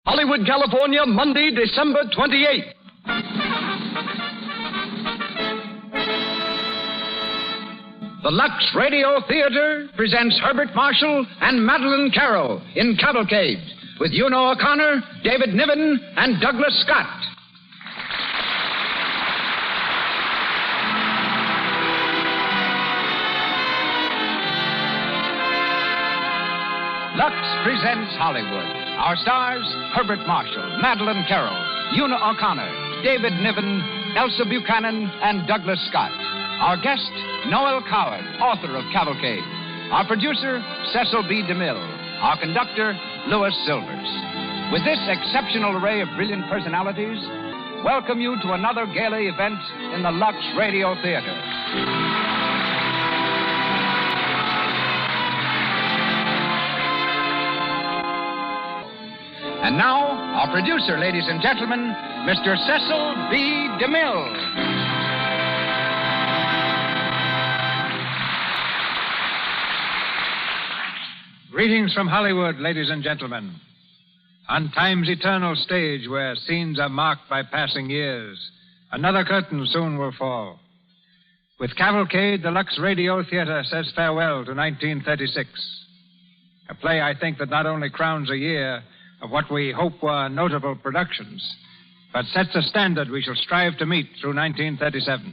Hollywood, California, Monday, December 28th. The Lux Radio Theatre presents Herbert Marshall and Madeleine Carroll in Cavalcade with Una O'Connor, David Niven, and Douglas Scott. Lux presents Hollywood. Our stars, Herbert Marshall, Madeleine Carroll, Una O'Connor, David Niven, Elsa Buchanan, and Douglas Scott. Our guest, Noel Coward, author of Cavalcade. Our producer, Cecil B. DeMille. Our conductor, Louis Silvers. With this exceptional array of brilliant personalities, welcome you to another gala event in the Lux Radio Theatre. And now, our producer, ladies and gentlemen, Mr. Cecil B. DeMille. Greetings from Hollywood, ladies and gentlemen. On time's eternal stage where scenes are marked by passing years, another curtain soon will fall. With Cavalcade, the Lux Radio Theatre says farewell to 1936. A play, I think, that not only crowns a year of what we hope were notable productions, but sets a standard we shall strive to meet through 1937.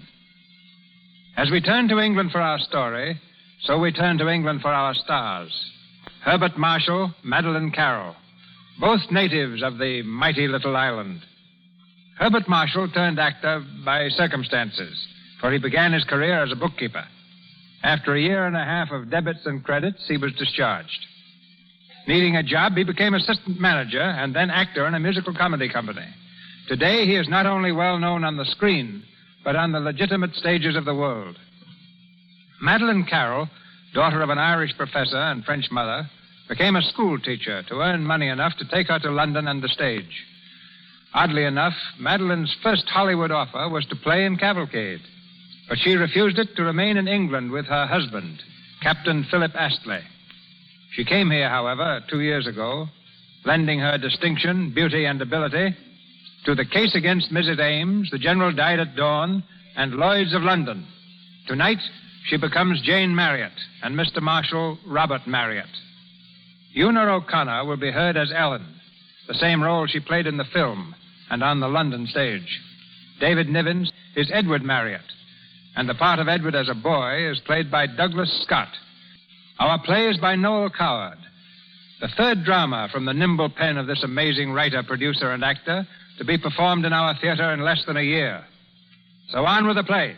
As we turn to England for our story, so we turn to England for our stars. Herbert Marshall, Madeleine Carroll, both natives of the mighty little island. Herbert Marshall turned actor by circumstances, for he began his career as a bookkeeper. After a year and a half of debits and credits, he was discharged. Needing a job, he became assistant manager and then actor in a musical comedy company. Today, he is not only well known on the screen, but on the legitimate stages of the world. Madeleine Carroll, daughter of an Irish professor and French mother, became a school teacher to earn money enough to take her to London and the stage. Oddly enough, Madeleine's first Hollywood offer was to play in Cavalcade, but she refused it to remain in England with her husband, Captain Philip Astley. She came here, however, 2 years ago, lending her distinction, beauty, and ability to The Case Against Mrs. Ames, The General Died at Dawn, and Lloyd's of London. Tonight, she becomes Jane Marriott, and Mr. Marshall, Robert Marriott. Una O'Connor will be heard as Ellen, the same role she played in the film and on the London stage. David Niven is Edward Marriott, and the part of Edward as a boy is played by Douglas Scott. Our play is by Noel Coward, the third drama from the nimble pen of this amazing writer, producer, and actor to be performed in our theater in less than a year. So on with the play.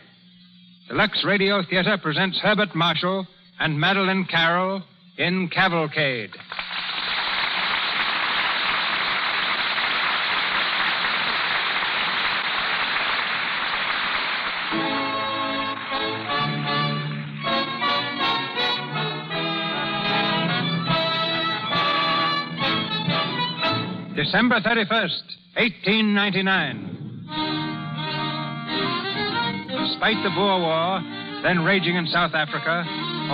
The Lux Radio Theatre presents Herbert Marshall and Madeleine Carroll in Cavalcade. December 31st, 1899. Despite the Boer War, then raging in South Africa,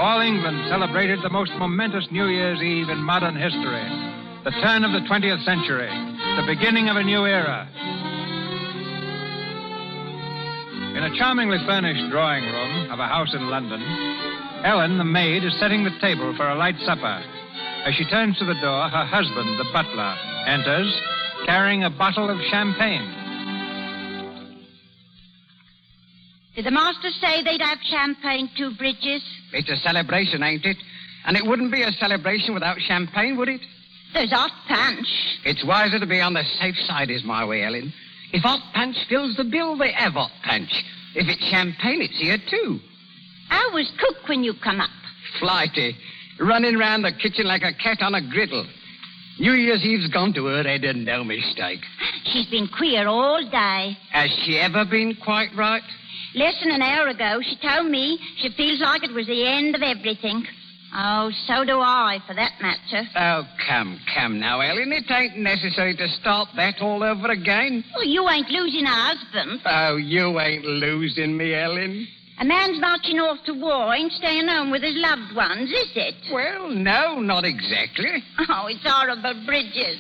all England celebrated the most momentous New Year's Eve in modern history, the turn of the 20th century, the beginning of a new era. In a charmingly furnished drawing room of a house in London, Ellen, the maid, is setting the table for a light supper. As she turns to the door, her husband, the butler, enters, carrying a bottle of champagne. Did the master say they'd have champagne too, Bridges? It's a celebration, ain't it? And it wouldn't be a celebration without champagne, would it? There's hot punch. It's wiser to be on the safe side, is my way, Ellen. If hot punch fills the bill, they have hot punch. If it's champagne, it's here, too. How was cook when you come up? Flighty. Running round the kitchen like a cat on a griddle. New Year's Eve's gone to her head and no mistake. She's been queer all day. Has she ever been quite right? Less than an hour ago, she told me she feels like it was the end of everything. Oh, so do I, for that matter. Oh, come now, Ellen. It ain't necessary to start that all over again. Well, you ain't losing a husband. Oh, you ain't losing me, Ellen. A man's marching off to war ain't staying home with his loved ones, is it? Well, no, not exactly. Oh, it's horrible, Bridges.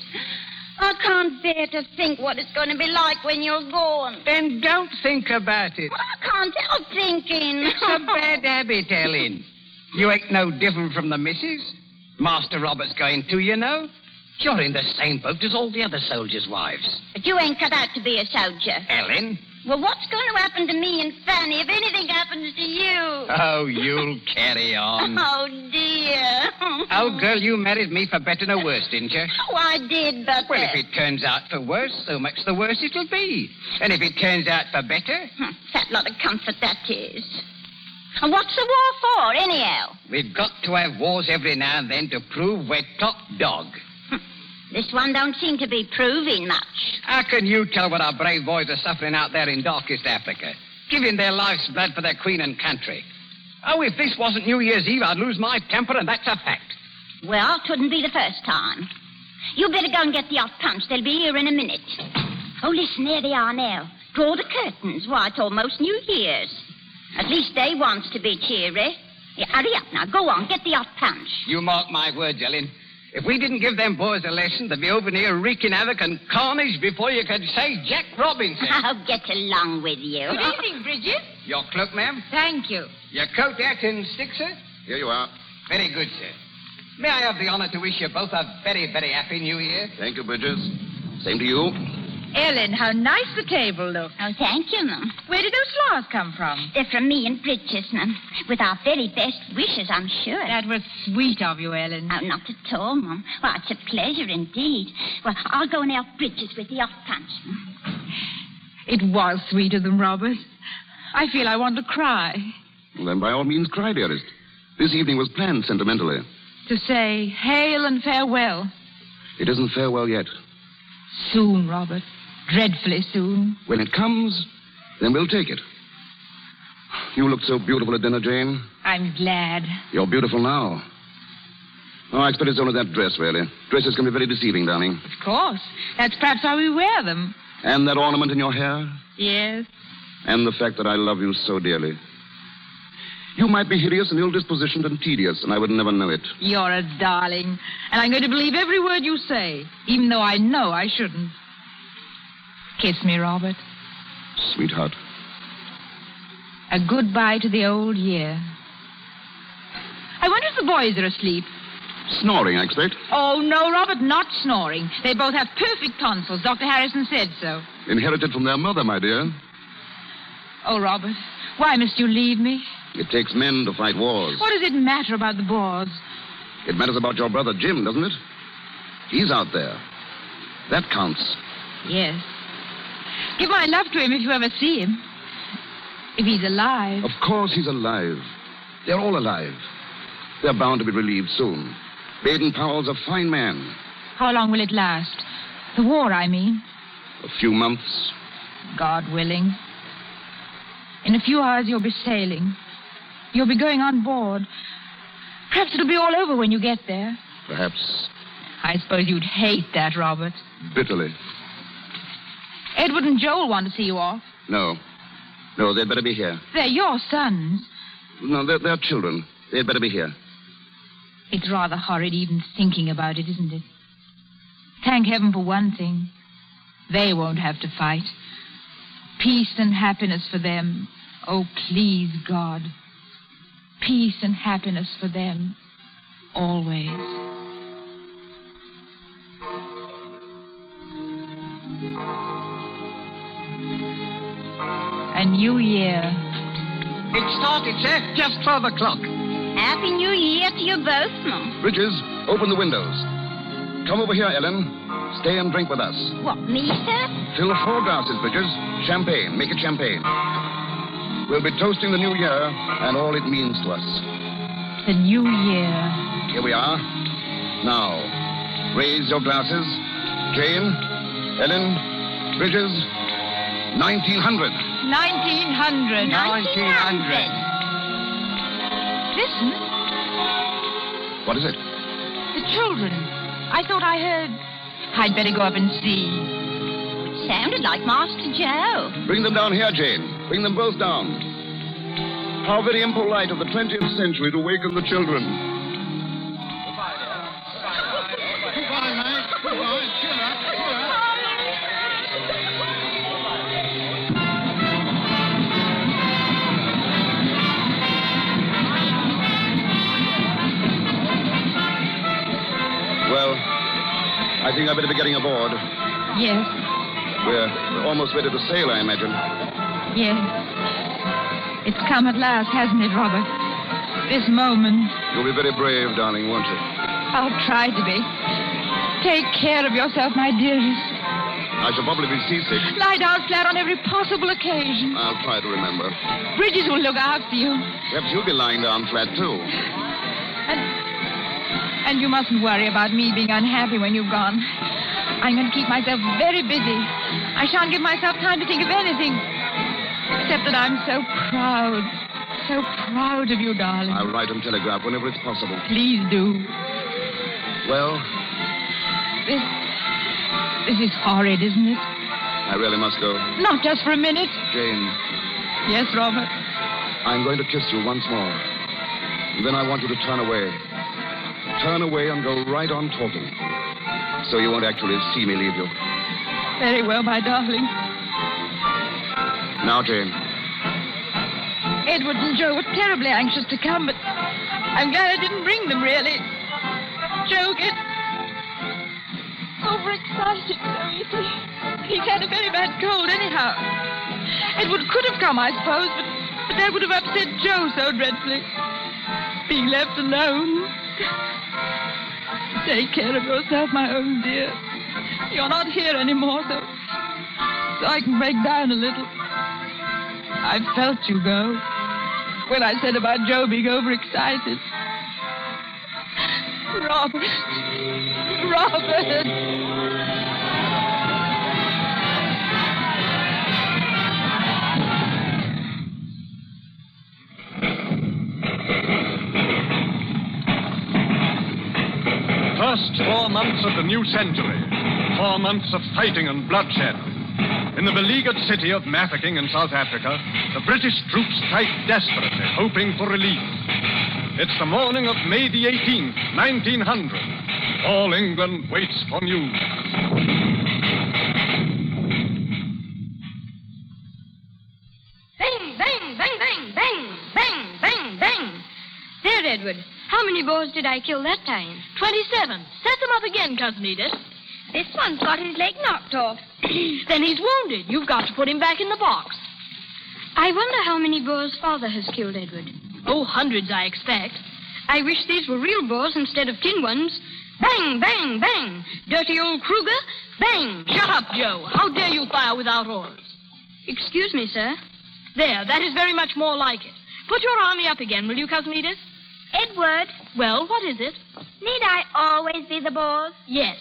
I can't bear to think what it's going to be like when you're gone. Then don't think about it. Well, I can't help thinking. It's a bad habit, Ellen. You ain't no different from the missus. Master Robert's going too, you know. You're in the same boat as all the other soldiers' wives. But you ain't cut out to be a soldier. Ellen? Well, what's going to happen to me and Fanny if anything happens to you? Oh, you'll carry on. Oh, dear. Oh, girl, you married me for better or worse, didn't you? Oh, I did, but... Well, if it turns out for worse, so much the worse it'll be. And if it turns out for better... Fat lot of comfort that is. And what's the war for, anyhow? We've got to have wars every now and then to prove we're top dog. This one don't seem to be proving much. How can you tell what our brave boys are suffering out there in darkest Africa, giving their life's blood for their queen and country? Oh, if this wasn't New Year's Eve, I'd lose my temper, and that's a fact. Well, 'twouldn't be the first time. You better go and get the hot punch. They'll be here in a minute. Oh, listen, there they are now. Draw the curtains. Why, it's almost New Year's. At least they wants to be cheery. Yeah, hurry up now. Go on, get the hot punch. You mark my words, Ellen. If we didn't give them boys a lesson, they'd be over here wreaking havoc and carnage before you could say Jack Robinson. Oh, get along with you. Good evening, Bridget. Your cloak, ma'am? Thank you. Your coat, hat, and stick, sir? Here you are. Very good, sir. May I have the honor to wish you both a very, very happy New Year? Thank you, Bridges. Same to you. Ellen, how nice the table looks. Oh, thank you, Mum. Where did those flowers come from? They're from me and Bridges, Mum. With our very best wishes, I'm sure. That was sweet of you, Ellen. Oh, not at all, Mum. Well, it's a pleasure indeed. Well, I'll go and help Bridges with the hot punch, Mum. It was sweet of them, Robert. I feel I want to cry. Well, then, by all means, cry, dearest. This evening was planned sentimentally. To say hail and farewell. It isn't farewell yet. Soon, Robert. Dreadfully soon. When it comes, then we'll take it. You looked so beautiful at dinner, Jane. I'm glad. You're beautiful now. Oh, I expect it's only that dress, really. Dresses can be very deceiving, darling. Of course. That's perhaps why we wear them. And that ornament in your hair. Yes. And the fact that I love you so dearly. You might be hideous and ill-dispositioned and tedious, and I would never know it. You're a darling. And I'm going to believe every word you say, even though I know I shouldn't. Kiss me, Robert. Sweetheart. A goodbye to the old year. I wonder if the boys are asleep. Snoring, I expect. Oh, no, Robert, not snoring. They both have perfect tonsils. Dr. Harrison said so. Inherited from their mother, my dear. Oh, Robert, why must you leave me? It takes men to fight wars. What does it matter about the boards? It matters about your brother Jim, doesn't it? He's out there. That counts. Yes. Give my love to him if you ever see him. If he's alive. Of course he's alive. They're all alive. They're bound to be relieved soon. Baden-Powell's a fine man. How long will it last? The war, I mean. A few months. God willing. In a few hours you'll be sailing. You'll be going on board. Perhaps it'll be all over when you get there. Perhaps. I suppose you'd hate that, Robert. Bitterly. Edward and Joel want to see you off. No. No, they'd better be here. They're your sons. No, they're children. They'd better be here. It's rather horrid even thinking about it, isn't it? Thank heaven for one thing. They won't have to fight. Peace and happiness for them. Oh, please, God. Peace and happiness for them. Always. A new year. It started, sir, just 12 o'clock. Happy New Year to you both, Mum. Bridges, open the windows. Come over here, Ellen. Stay and drink with us. What, me, sir? Fill 4 glasses, Bridges. Champagne. Make it champagne. We'll be toasting the new year and all it means to us. The new year. Here we are. Now, raise your glasses. Jane, Ellen, Bridges, 1900. 1900. 1900. Listen. What is it? The children. I thought I heard. I'd better go up and see. It sounded like Master Joe. Bring them down here, Jane. Bring them both down. How very impolite of the 20th century to waken the children. Goodbye, mate. Goodbye. Cheer up. think I'd better be getting aboard. Yes. We're almost ready to sail, I imagine. Yes. It's come at last, hasn't it, Robert? This moment. You'll be very brave, darling, won't you? I'll try to be. Take care of yourself, my dearest. I shall probably be seasick. Lie down flat on every possible occasion. I'll try to remember. Bridget will look after you. Perhaps you'll be lying down flat, too. And you mustn't worry about me being unhappy when you've gone. I'm going to keep myself very busy. I shan't give myself time to think of anything. Except that I'm so proud of you, darling. I'll write and telegraph whenever it's possible. Please do. Well? This is horrid, isn't it? I really must go. Not just for a minute. Jane. Yes, Robert? I'm going to kiss you once more. And then I want you to turn away. Turn away and go right on talking. So you won't actually see me leave you. Very well, my darling. Now, Jane. Edward and Joe were terribly anxious to come, but I'm glad I didn't bring them, really. Joe gets overexcited, so easy. He's had a very bad cold, anyhow. Edward could have come, I suppose, but that would have upset Joe so dreadfully. Being left alone. Take care of yourself, my own dear. You're not here anymore, so I can break down a little. I felt you go when I said about Joe being overexcited. Robert. First 4 months of the new century. 4 months of fighting and bloodshed. In the beleaguered city of Mafeking in South Africa, the British troops fight desperately, hoping for relief. It's the morning of May the 18th, 1900. All England waits for news. Bang, bang, bang, bang, bang, bang, bang, bang. There, Edward. How many boars did I kill that time? 27. Set them up again, Cousin Edith. This one's got his leg knocked off. Then he's wounded. You've got to put him back in the box. I wonder how many boars Father has killed, Edward. Oh, hundreds, I expect. I wish these were real boars instead of tin ones. Bang, bang, bang. Dirty old Kruger. Bang. Shut up, Joe. How dare you fire without orders? Excuse me, sir. There, that is very much more like it. Put your army up again, will you, Cousin Edith? Edward, Well, what is it? need I always be the boss? Yes.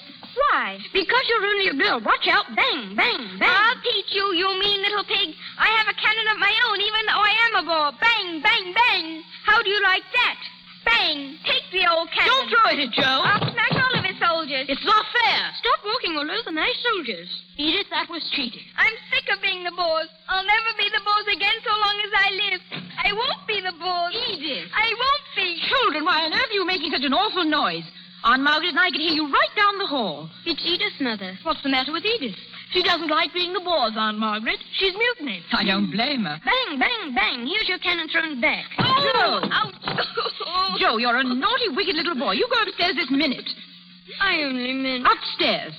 Why? Because you're only a girl. Watch out. Bang, bang, bang. I'll teach you, you mean little pig. I have a cannon of my own, even though I am a boar. Bang, bang, bang. How do you like that? Bang. Take the old cannon. Don't throw it at Joe. I'll smash all of his soldiers. It's not fair. Stop walking all over the nice soldiers. Edith, that was cheating. I'm sick of being the boss. I'll never be the boss again so long as I live. I won't be the boss. Edith. I won't be. Children, why on earth are you making such an awful noise? Aunt Margaret and I could hear you right down the hall. It's Edith, Mother. What's the matter with Edith? She doesn't like being the boss, Aunt Margaret. She's mutiny. I don't blame her. Bang, bang, bang. Here's your cannon thrown back. Joe! Ouch. Joe, you're a naughty, wicked little boy. You go upstairs this minute. I only meant... Upstairs.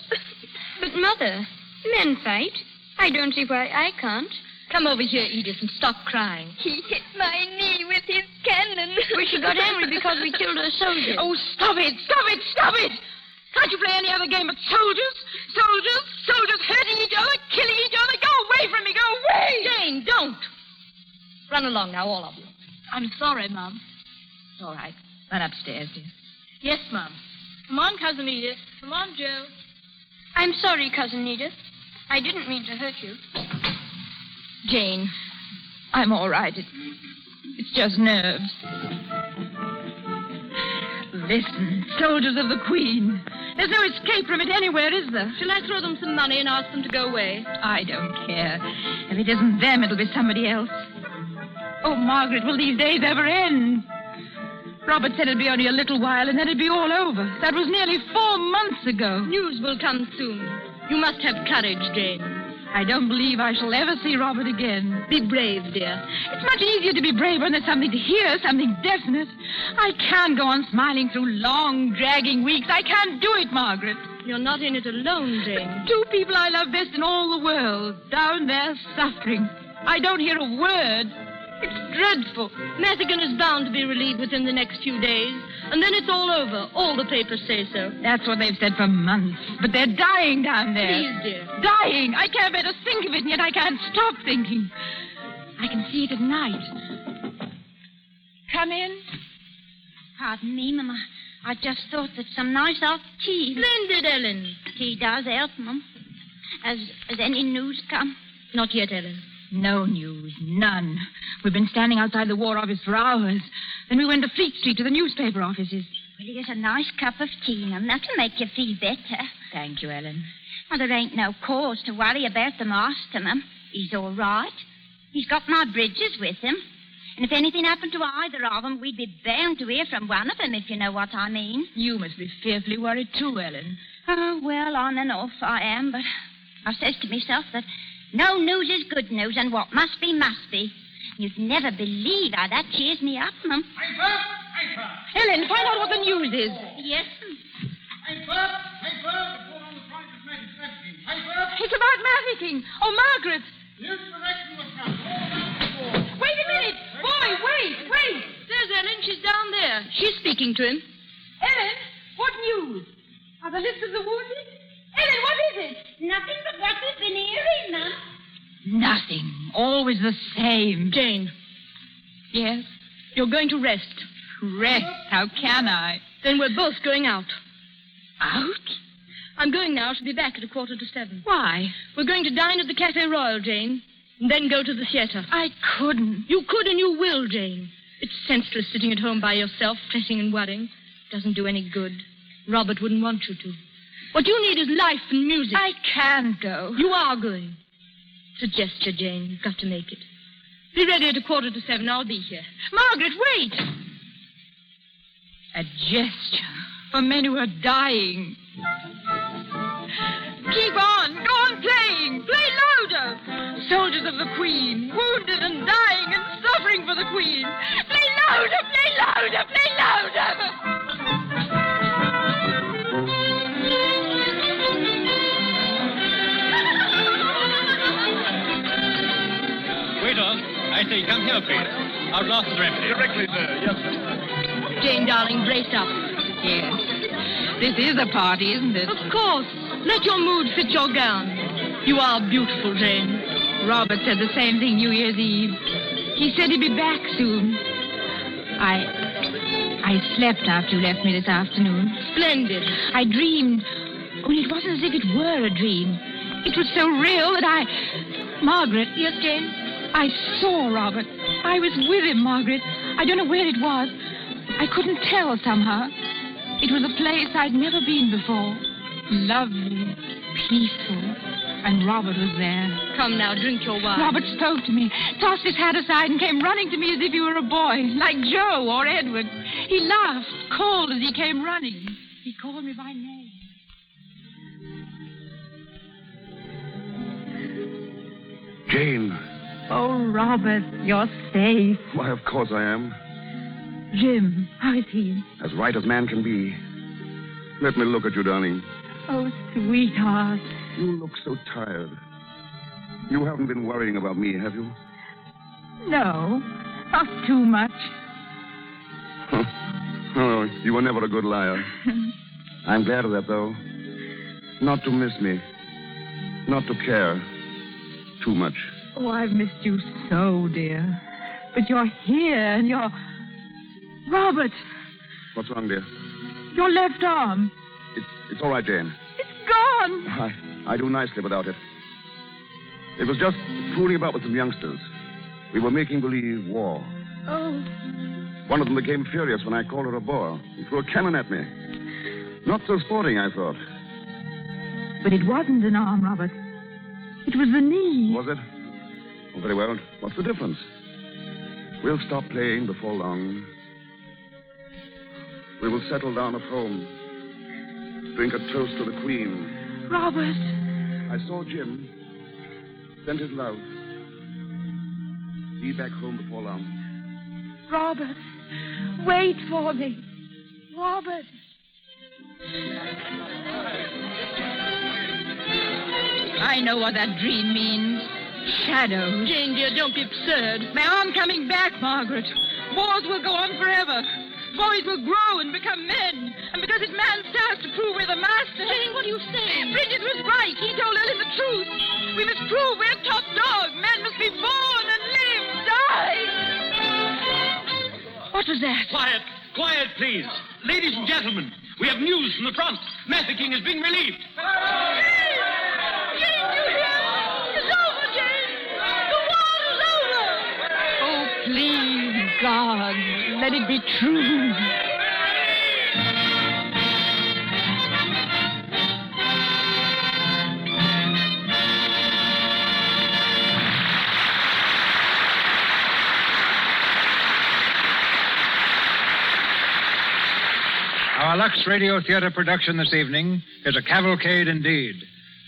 But, Mother, men fight. I don't see why I can't. Come over here, Edith, and stop crying. He hit my knee with his cannon. Wish she got angry because we killed her soldier. Oh, stop it! Can't you play any other game but soldiers? Soldiers hurting each other, killing each other. Go away from me, go away! Jane, don't. Run along now, all of you. I'm sorry, Mom. It's all right. Run upstairs, dear. Yes, Mom. Come on, Cousin Edith. Come on, Joe. I'm sorry, Cousin Edith. I didn't mean to hurt you. Jane, I'm all right. It's just nerves. Listen, soldiers of the Queen. There's no escape from it anywhere, is there? Shall I throw them some money and ask them to go away? I don't care. If it isn't them, it'll be somebody else. Oh, Margaret, will these days ever end? Robert said it'd be only a little while and then it'd be all over. That was nearly 4 months ago. News will come soon. You must have courage, Jane. I don't believe I shall ever see Robert again. Be brave, dear. It's much easier to be brave when there's something to hear, something definite. I can't go on smiling through long, dragging weeks. I can't do it, Margaret. You're not in it alone, Jane. 2 people I love best in all the world, down there suffering. I don't hear a word. It's dreadful. Maffigan is bound to be relieved within the next few days, and then it's all over. All the papers say so. That's what they've said for months. But they're dying down there. Please, dear. Dying. I can't bear to think of it, and yet I can't stop thinking. I can see it at night. Come in. Pardon me, Mama. I just thought that some nice hot tea. Splendid, Ellen. Tea does help, Mum. Has any news come? Not yet, Ellen. No news. None. We've been standing outside the War Office for hours. Then we went to Fleet Street to the newspaper offices. Well, here's a nice cup of tea, Mum. That'll make you feel better. Thank you, Ellen. Well, there ain't no cause to worry about the master, Mum. He's all right. He's got my bridges with him. And if anything happened to either of them, we'd be bound to hear from one of them, if you know what I mean. You must be fearfully worried too, Ellen. Oh, well, on and off I am, but I says to myself that no news is good news, and what must be, must be. You'd never believe how that cheers me up, Mum. Ellen, find out what the news is. Yes, It's about Maffiking. Oh, Margaret. Wait a minute. Boy, wait. There's Ellen. She's down there. She's speaking to him. Ellen, what news? Are the lists of the wounded? Ellen, what is it? Nothing but what we've been hearing, Mum. Nothing. Always the same. Jane, Yes? you're going to rest. Rest. How can I? Then we're both going out. Out? I'm going now. She'll be back at 7:15. Why? We're going to dine at the Cafe Royal, Jane, and then go to the theater. I couldn't. You could and you will, Jane. It's senseless sitting at home by yourself, fretting and worrying. Doesn't do any good. Robert wouldn't want you to. What you need is life and music. I can't go. You are going. It's a gesture, Jane. You've got to make it. Be ready at 7:15. I'll be here. Margaret, wait. A gesture for men who are dying. Keep on. Go on playing. Play louder. Soldiers of the Queen, wounded and dying and suffering for the Queen. Play louder, play louder, play louder. Waiter, I say, come here, please. Our glasses are empty. Directly, sir. Yes, sir. Jane, darling, brace up. Yes. This is a party, isn't it? Of course. Let your mood fit your gown. You are beautiful, Jane. Robert said the same thing New Year's Eve. He said he'd be back soon. I slept after you left me this afternoon. Splendid. I dreamed, only it wasn't as if it were a dream. It was so real that Margaret. Yes, Jane? I saw Robert. I was with him, Margaret. I don't know where it was. I couldn't tell somehow. It was a place I'd never been before. Lovely, peaceful, and Robert was there. Come now, drink your wine. Robert spoke to me, tossed his hat aside, and came running to me as if he were a boy, like Joe or Edward. He laughed, called as he came running. He called me by name. Jane. Oh, Robert, you're safe. Why, of course I am. Jim, how is he? As right as man can be. Let me look at you, darling. Oh, sweetheart. You look so tired. You haven't been worrying about me, have you? No, not too much. Huh. Oh, you were never a good liar. I'm glad of that, though. Not to miss me. Not to care too much. Oh, I've missed you so, dear. But you're here and you're... Robert! What's wrong, dear? Your left arm. It's all right, Jane. It's gone. I do nicely without it. It was just fooling about with some youngsters. We were making believe war. Oh. One of them became furious when I called her a bore. He threw a cannon at me. Not so sporting, I thought. But it wasn't an arm, Robert. It was the knee. Was it? Oh, very well. What's the difference? We'll stop playing before long. We will settle down at home. Drink a toast to the Queen. Robert. I saw Jim. Send his love. Be back home before long. Robert, wait for me. Robert. I know what that dream means. Shadows. Jane, dear, don't be absurd. They aren't coming back, Margaret. Wars will go on forever. Boys will grow and become men. And because it's man's task to prove we're the master... Jane, what are you saying? Bridget was right. He told Ellen the truth. We must prove we're top dog. Men must be born and live, die. What was that? Quiet. Quiet, please. Ladies and gentlemen, we have news from the front. Mafeking is being relieved. Jane, you hear? It's over, Jane. The war is over. Oh, please, God, let it be true. Our Lux Radio Theatre production this evening is a cavalcade indeed.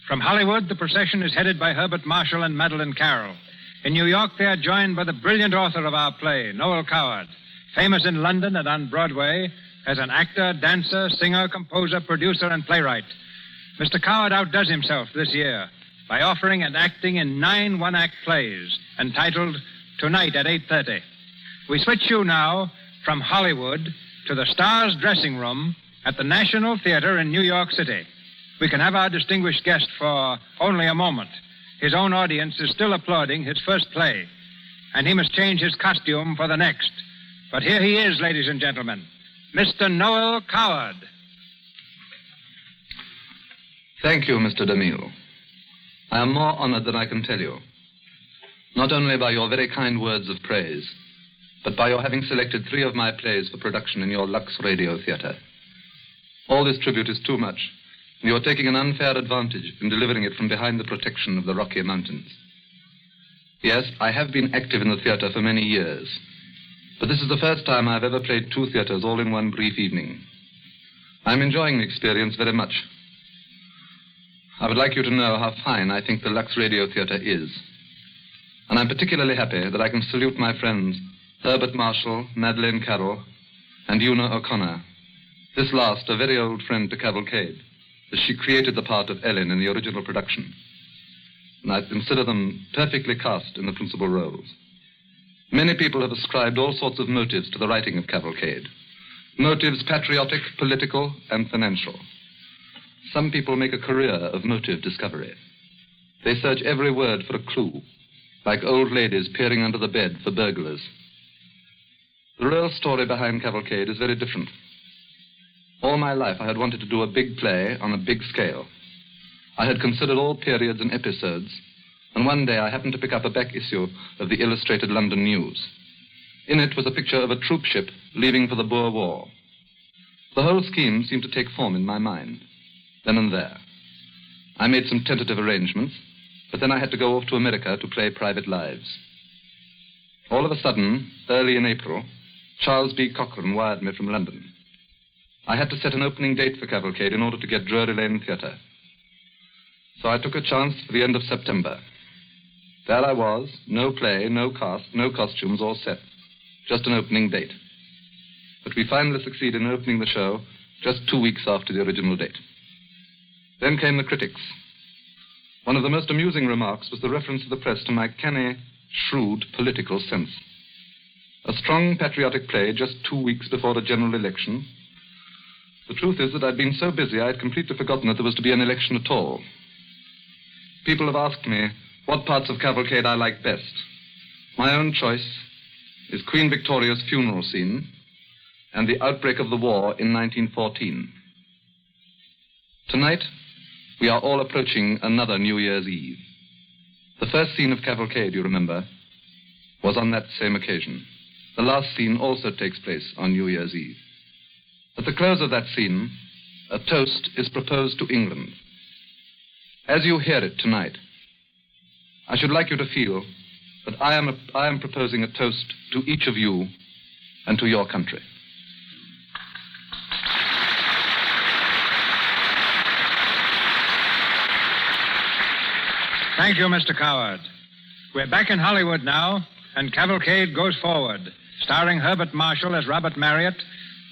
From Hollywood, the procession is headed by Herbert Marshall and Madeline Carroll. In New York, they are joined by the brilliant author of our play, Noel Coward, famous in London and on Broadway as an actor, dancer, singer, composer, producer, and playwright. Mr. Coward outdoes himself this year by offering and acting in 9 one-act plays entitled Tonight at 8:30. We switch you now from Hollywood to the Stars dressing room at the National Theatre in New York City. We can have our distinguished guest for only a moment. His own audience is still applauding his first play, and he must change his costume for the next. But here he is, ladies and gentlemen, Mr. Noel Coward. Thank you, Mr. DeMille. I am more honored than I can tell you. Not only by your very kind words of praise, but by your having selected 3 of my plays for production in your Lux Radio Theatre. All this tribute is too much, and you are taking an unfair advantage in delivering it from behind the protection of the Rocky Mountains. Yes, I have been active in the theatre for many years, but this is the first time I've ever played 2 theatres all in one brief evening. I'm enjoying the experience very much. I would like you to know how fine I think the Lux Radio Theatre is. And I'm particularly happy that I can salute my friends Herbert Marshall, Madeline Carroll, and Una O'Connor. This last, a very old friend to Cavalcade, as she created the part of Ellen in the original production. And I consider them perfectly cast in the principal roles. Many people have ascribed all sorts of motives to the writing of Cavalcade. Motives patriotic, political, and financial. Some people make a career of motive discovery. They search every word for a clue, like old ladies peering under the bed for burglars. The real story behind Cavalcade is very different. All my life I had wanted to do a big play on a big scale. I had considered all periods and episodes, and one day I happened to pick up a back issue of the Illustrated London News. In it was a picture of a troop ship leaving for the Boer War. The whole scheme seemed to take form in my mind, then and there. I made some tentative arrangements, but then I had to go off to America to play Private Lives. All of a sudden, early in April, Charles B. Cochrane wired me from London. I had to set an opening date for Cavalcade in order to get Drury Lane Theatre. So I took a chance for the end of September. There I was, no play, no cast, no costumes or set, just an opening date. But we finally succeeded in opening the show just 2 weeks after the original date. Then came the critics. One of the most amusing remarks was the reference of the press to my canny, shrewd political sense. A strong patriotic play just 2 weeks before the general election. The truth is that I'd been so busy I had completely forgotten that there was to be an election at all. People have asked me what parts of Cavalcade I like best. My own choice is Queen Victoria's funeral scene and the outbreak of the war in 1914. Tonight, we are all approaching another New Year's Eve. The first scene of Cavalcade, you remember, was on that same occasion. The last scene also takes place on New Year's Eve. At the close of that scene, a toast is proposed to England. As you hear it tonight, I should like you to feel that I am proposing a toast to each of you and to your country. Thank you, Mr. Coward. We're back in Hollywood now, and Cavalcade goes forward, starring Herbert Marshall as Robert Marriott,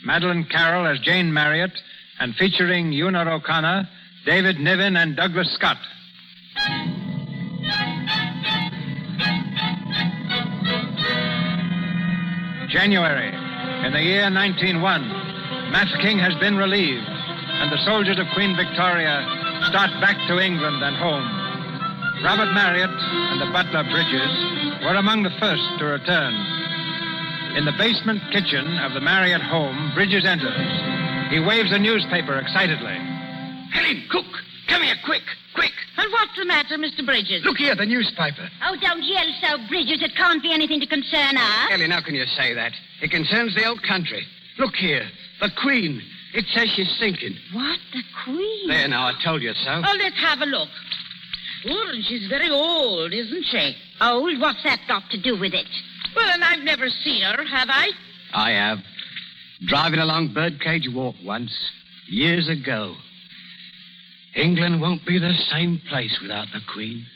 Madeleine Carroll as Jane Marriott, and featuring Una O'Connor, David Niven, and Douglas Scott. January, in the year 1901, Mafeking has been relieved, and the soldiers of Queen Victoria start back to England and home. Robert Marriott and the butler Bridges were among the first to return. In the basement kitchen of the Marriott home, Bridges enters. He waves a newspaper excitedly. Helen, cook, come here, quick. And what's the matter, Mr. Bridges? Look here, the newspaper. Oh, don't yell so, Bridges. It can't be anything to concern us. Helen, how can you say that? It concerns the old country. Look here, the Queen. It says she's sinking. What? The Queen? There, now, I told you so. Oh, let's have a look. Oh, and she's very old, isn't she? Old? What's that got to do with it? Well, and I've never seen her, have I? I have. Driving along Birdcage Walk once, years ago. England won't be the same place without the Queen.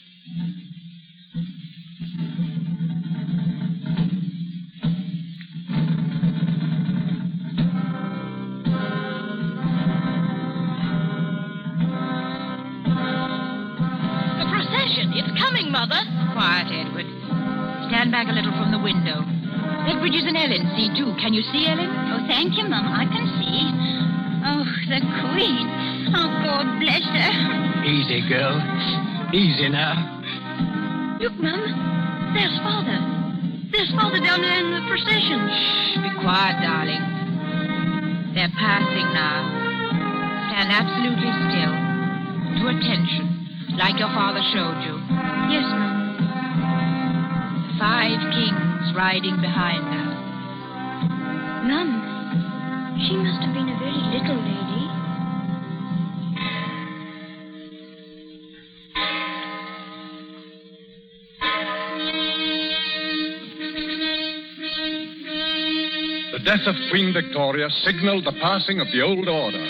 The procession, it's coming, Mother. Quiet, Edward. Stand back a little from the window. Let Bridges and Ellen see, too. Can you see, Ellen? Oh, thank you, Mum. I can see. Oh, the Queen. Oh, God bless her. Easy, girl. Easy now. Look, Mum. There's Father. There's Father down there in the procession. Shh, be quiet, darling. They're passing now. Stand absolutely still. To attention, like your father showed you. Yes, Mum. 5 kings riding behind her. Mum, she must have been a very little lady. The death of Queen Victoria signaled the passing of the old order.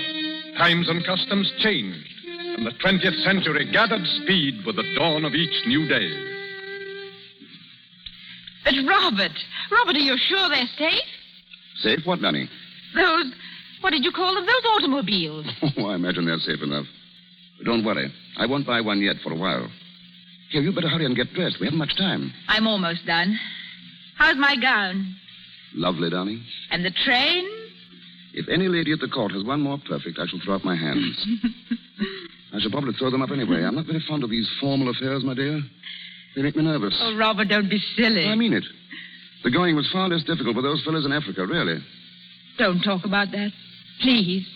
Times and customs changed, and the 20th century gathered speed with the dawn of each new day. But Robert, are you sure they're safe? Safe what, Nanny? What did you call them? Those automobiles. Oh, I imagine they're safe enough. But don't worry. I won't buy one yet for a while. Here, you better hurry and get dressed. We haven't much time. I'm almost done. How's my gown? Lovely, darling. And the train? If any lady at the court has one more perfect, I shall throw up my hands. I shall probably throw them up anyway. I'm not very fond of these formal affairs, my dear. They make me nervous. Oh, Robert, don't be silly. I mean it. The going was far less difficult for those fellows in Africa, really. Don't talk about that. Please.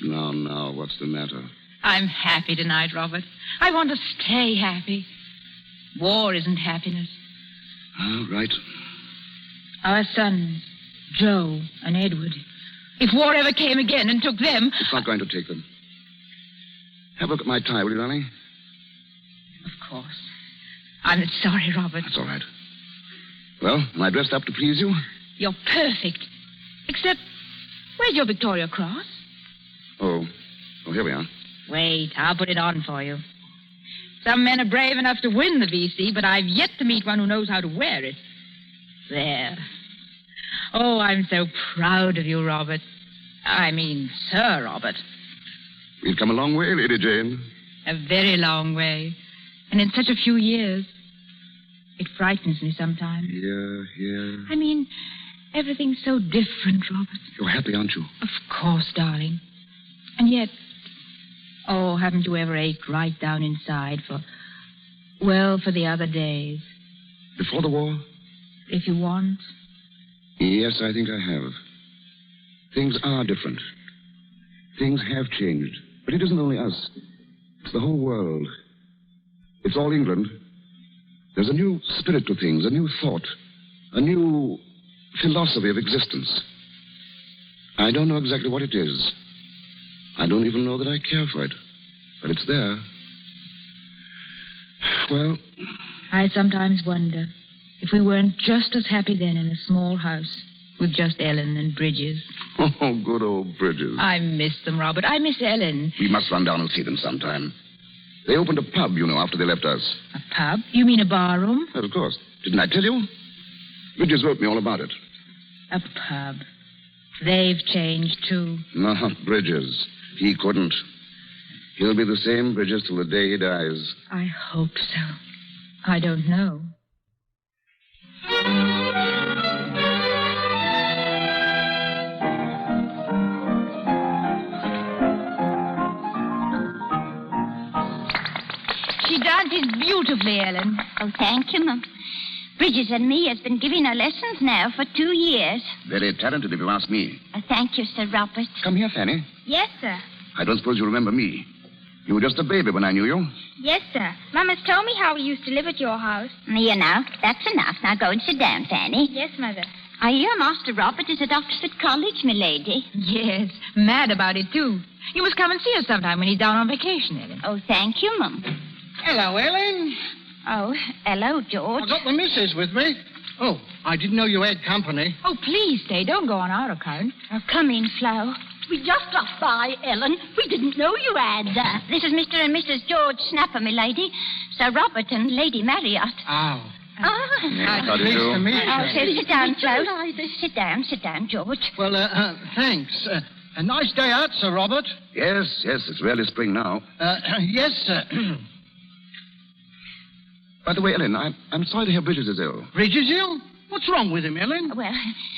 No. What's the matter? I'm happy tonight, Robert. I want to stay happy. War isn't happiness. Oh, right. Our sons, Joe and Edward. If war ever came again and took them... It's not going to take them. Have a look at my tie, will you, darling? Of course. I'm sorry, Robert. That's all right. Well, am I dressed up to please you? You're perfect. Except, where's your Victoria Cross? Oh, here we are. Wait, I'll put it on for you. Some men are brave enough to win the VC, but I've yet to meet one who knows how to wear it. There. Oh, I'm so proud of you, Robert. I mean, Sir Robert. We've come a long way, Lady Jane. A very long way. And in such a few years. It frightens me sometimes. Yeah. I mean, everything's so different, Robert. You're happy, aren't you? Of course, darling. And yet, haven't you ever ached right down inside for the other days? Before the war? If you want. Yes, I think I have. Things are different. Things have changed. But it isn't only us. It's the whole world. It's all England. There's a new spirit to things, a new thought, a new philosophy of existence. I don't know exactly what it is. I don't even know that I care for it. But it's there. Well... I sometimes wonder if we weren't just as happy then in a small house with just Ellen and Bridges. Oh, good old Bridges. I miss them, Robert. I miss Ellen. We must run down and see them sometime. They opened a pub, after they left us. A pub? You mean a barroom? Well, of course. Didn't I tell you? Bridges wrote me all about it. A pub. They've changed, too. Not Bridges. He couldn't. He'll be the same Bridges till the day he dies. I hope so. I don't know. She dances beautifully, Ellen. Oh, thank you, Mum. Bridges and me has been giving her lessons now for 2 years. Very talented, if you ask me. Oh, thank you, Sir Robert. Come here, Fanny. Yes, sir. I don't suppose you remember me. You were just a baby when I knew you. Yes, sir. Mama's told me how we used to live at your house. That's enough. Now go and sit down, Fanny. Yes, Mother. I hear Master Robert is at Oxford College, milady. Yes, mad about it, too. You must come and see us sometime when he's down on vacation, Ellen. Oh, thank you, Mum. Hello, Ellen. Oh, hello, George. I've got the missus with me. Oh, I didn't know you had company. Oh, please stay. Don't go on our account. Oh, come in, Flo. We just dropped by, Ellen. We didn't know you had. This is Mr. and Mrs. George Snapper, milady. Sir Robert and Lady Marriott. Oh. How do you do? To meet you. Oh, sit down, Flo. Sit down, George. Well, thanks. A nice day out, Sir Robert. Yes, it's really spring now. Yes, sir. By the way, Ellen, I'm sorry to hear Bridges is ill. Bridges ill? What's wrong with him, Ellen? Well,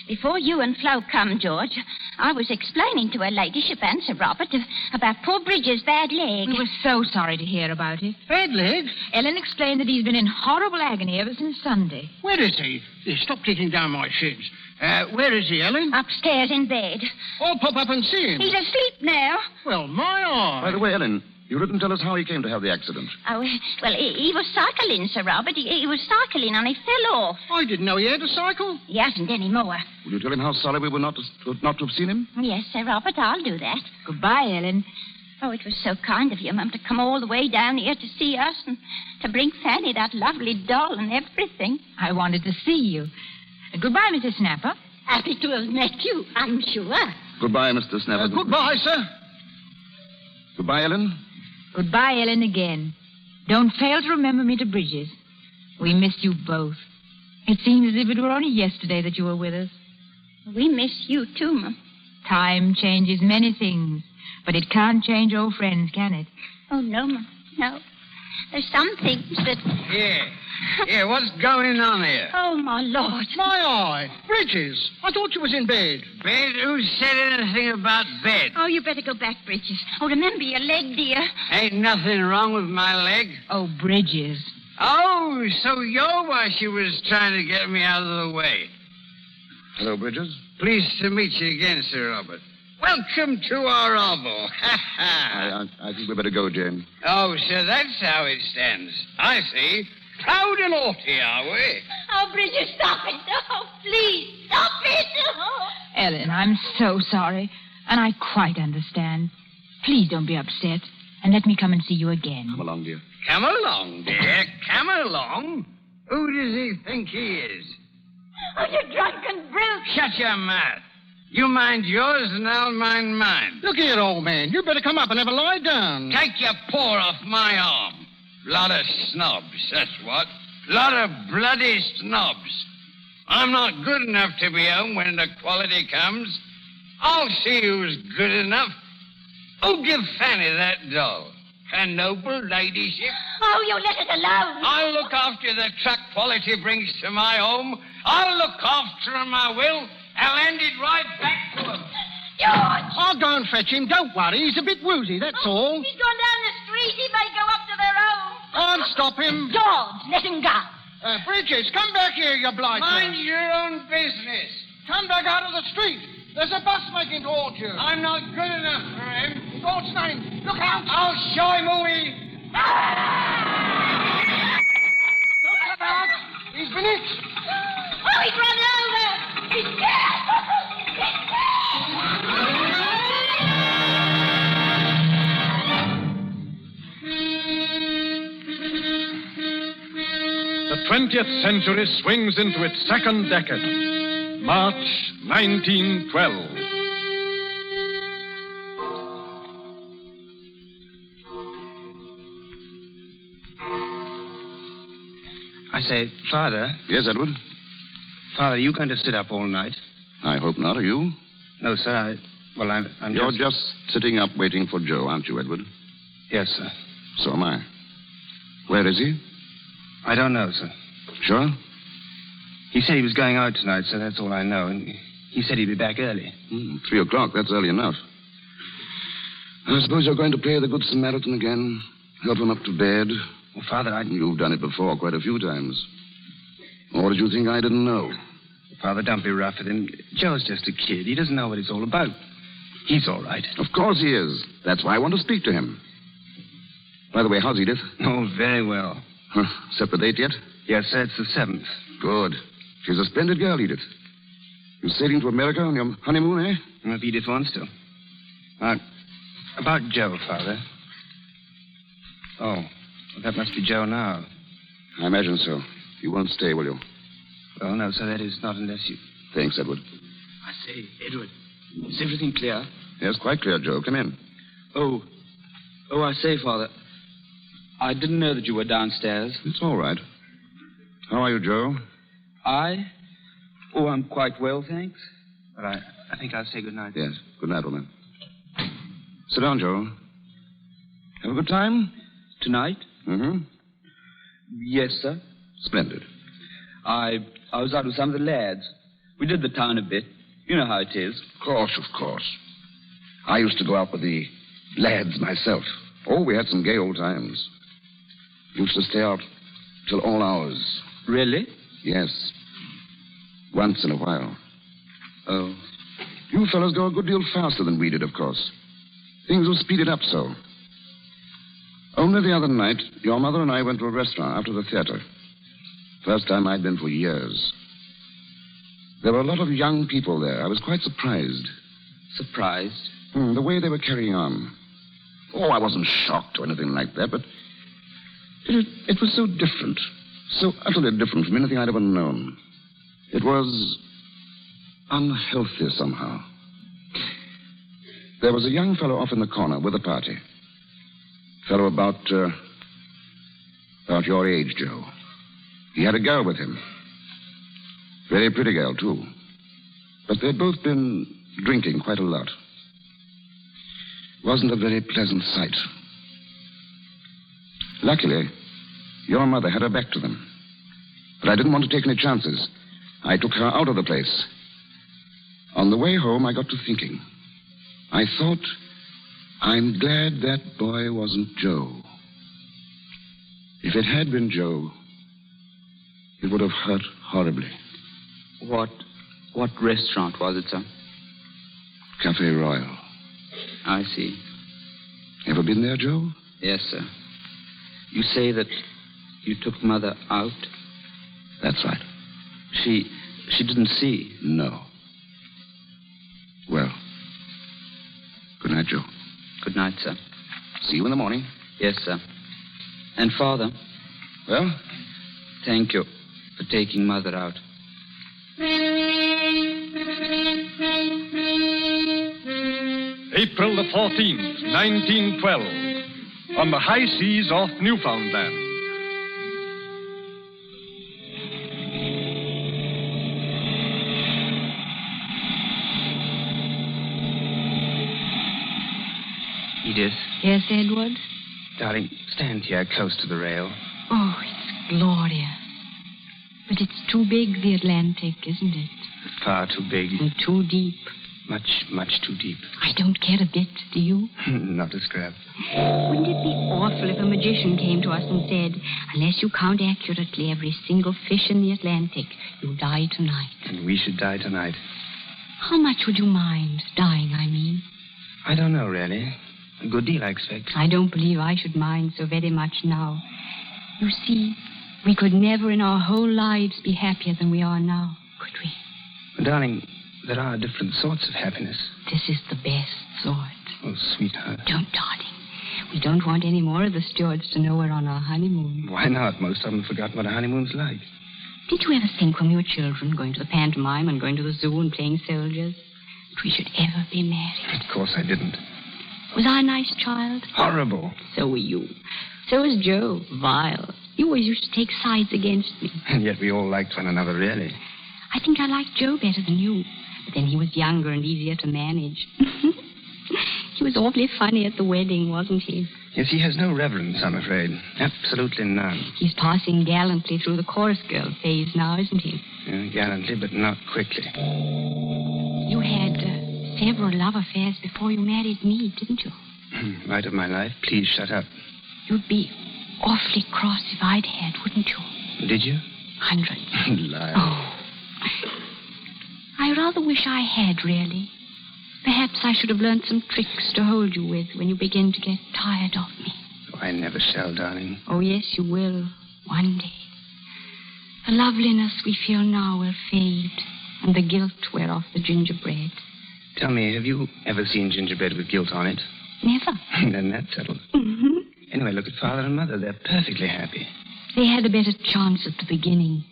before you and Flo come, George, I was explaining to her ladyship and Sir Robert about poor Bridges' bad leg. We were so sorry to hear about it. Bad leg? Ellen explained that he's been in horrible agony ever since Sunday. Where is he? Stop kicking down my shins. Where is he, Ellen? Upstairs in bed. I'll pop up and see him. He's asleep now. Well, my eye. By the way, Ellen, you didn't tell us how he came to have the accident. Oh, well, he was cycling, Sir Robert. He was cycling and he fell off. I didn't know he had a cycle. He hasn't any more. Will you tell him how sorry we were not to have seen him? Yes, Sir Robert, I'll do that. Goodbye, Ellen. Oh, it was so kind of you, Mum, to come all the way down here to see us and to bring Fanny that lovely doll and everything. I wanted to see you. Goodbye, Mrs. Snapper. Happy to have met you, I'm sure. Goodbye, Mr. Snapper. Goodbye, sir. Goodbye, Ellen. Goodbye, Ellen, again. Don't fail to remember me to Bridges. We missed you both. It seems as if it were only yesterday that you were with us. We miss you, too, Mum. Time changes many things, but it can't change old friends, can it? Oh, no, Mum, no. There's some things that... Yeah, what's going on here? Oh, my Lord. My eye. Bridges. I thought you was in bed. Bed? Who said anything about bed? Oh, you better go back, Bridges. Oh, remember your leg, dear. Ain't nothing wrong with my leg. Oh, Bridges. Oh, so you're why she was trying to get me out of the way. Hello, Bridges. Pleased to meet you again, Sir Robert. Welcome to our hovel. I think we better go, Jane. Oh, so that's how it stands. I see. Proud and haughty, are we? Oh, Bridget, stop it. Oh, please, stop it. Oh. Ellen, I'm so sorry, and I quite understand. Please don't be upset, and let me come and see you again. Come along, dear. Come along, dear. Come along. Who does he think he is? Oh, you drunken brute. Shut your mouth. You mind yours, and I'll mind mine. Look here, old man. You better come up and have a lie down. Take your paw off my arm. Lot of snobs, that's what. Lot of bloody snobs. I'm not good enough to be home when the quality comes. I'll see who's good enough. Who'll give Fanny that doll? Her noble ladyship? Oh, you let it alone. I'll look after the truck quality brings to my home. I'll look after him, I will. I'll hand it right back to him. George! I'll go and fetch him. Don't worry. He's a bit woozy, that's all. He's gone down the street. He may go up to their home. Can't stop him. George, let him go. Bridges, come back here, you blighter. Mind your own business. Come back out of the street. There's a bus making towards you. I'm not good enough for him. In God's name, look out. I'll show him who he... Don't come out. He's been hit. Oh, he's run over. He's dead. He's The 20th century swings into its second decade. March 1912. I say, Father. Yes, Edward? Father, are you going to sit up all night? I hope not. Are you? No, sir. I'm You're just sitting up waiting for Joe, aren't you, Edward? Yes, sir. So am I. Where is he? I don't know, sir. Sure? He said he was going out tonight, so that's all I know. And he said he'd be back early. 3 o'clock. That's early enough. I suppose you're going to play the Good Samaritan again. Help him up to bed. Well, Father, You've done it before quite a few times. Or did you think I didn't know? Father, don't be rough with him. Joe's just a kid. He doesn't know what it's all about. He's all right. Of course he is. That's why I want to speak to him. By the way, how's Edith? Oh, very well. Set the date yet? Yes, sir, it's the 7th. Good. She's a splendid girl, Edith. You sailing to America on your honeymoon, eh? Well, if Edith wants to. About Joe, Father. Oh, well, that must be Joe now. I imagine so. You won't stay, will you? Well, no, sir, that is not unless you... Thanks, Edward. I say, Edward, is everything clear? Yes, quite clear, Joe. Come in. Oh, I say, Father, I didn't know that you were downstairs. It's all right. How are you, Joe? Oh, I'm quite well, thanks. But I think I'll say good night. Yes, good night, old man. Sit down, Joe. Have a good time? Tonight? Mm-hmm. Yes, sir. Splendid. I was out with some of the lads. We did the town a bit. You know how it is. Of course. I used to go out with the lads myself. Oh, we had some gay old times. Used to stay out till all hours. Really? Yes. Once in a while. Oh. You fellows go a good deal faster than we did, of course. Things were speeded up so. Only the other night, your mother and I went to a restaurant after the theater. First time I'd been for years. There were a lot of young people there. I was quite surprised. Surprised? The way they were carrying on. Oh, I wasn't shocked or anything like that, but it was so different. So utterly different from anything I'd ever known. It was unhealthy somehow. There was a young fellow off in the corner with a party. Fellow about your age, Joe. He had a girl with him. Very pretty girl, too. But they'd both been drinking quite a lot. Wasn't a very pleasant sight. Luckily, your mother had her back to them. But I didn't want to take any chances. I took her out of the place. On the way home, I got to thinking. I thought, I'm glad that boy wasn't Joe. If it had been Joe, it would have hurt horribly. What restaurant was it, sir? Cafe Royal. I see. Ever been there, Joe? Yes, sir. You say that you took Mother out? That's right. She didn't see? No. Well, good night, Joe. Good night, sir. See you in the morning. Yes, sir. And Father? Well? Thank you for taking Mother out. April the 14th, 1912, on the high seas off Newfoundland. Edith. Yes, Edward? Darling, stand here close to the rail. Oh, it's glorious. But it's too big, the Atlantic, isn't it? Far too big. And too deep. Much, much too deep. I don't care a bit, do you? Not a scrap. Wouldn't it be awful if a magician came to us and said, unless you count accurately every single fish in the Atlantic, you'll die tonight? And we should die tonight. How much would you mind dying, I mean? I don't know, really. A good deal, I expect. I don't believe I should mind so very much now. You see, we could never in our whole lives be happier than we are now, could we? Darling, there are different sorts of happiness. This is the best sort. Oh, sweetheart. Don't, darling. We don't want any more of the stewards to know we're on our honeymoon. Why not? Most of them have forgotten what a honeymoon's like. Did you ever think when we were children, going to the pantomime and going to the zoo and playing soldiers, that we should ever be married? Of course I didn't. Was I a nice child? Horrible. So were you. So was Joe. Vile. You always used to take sides against me. And yet we all liked one another, really. I think I liked Joe better than you. But then he was younger and easier to manage. He was awfully funny at the wedding, wasn't he? Yes, he has no reverence, I'm afraid. Absolutely none. He's passing gallantly through the chorus girl phase now, isn't he? Gallantly, but not quickly. You had several love affairs before you married me, didn't you? Light of my life, please shut up. You'd be awfully cross if I'd had, wouldn't you? Did you? 100. Liar. Oh. I rather wish I had, really. Perhaps I should have learned some tricks to hold you with when you begin to get tired of me. Oh, I never shall, darling. Oh, yes, you will. One day. The loveliness we feel now will fade, and the guilt wear off the gingerbread. Tell me, have you ever seen gingerbread with guilt on it? Never. Then that's settled. Mm-hmm. Anyway, look at Father and Mother. They're perfectly happy. They had a better chance at the beginning.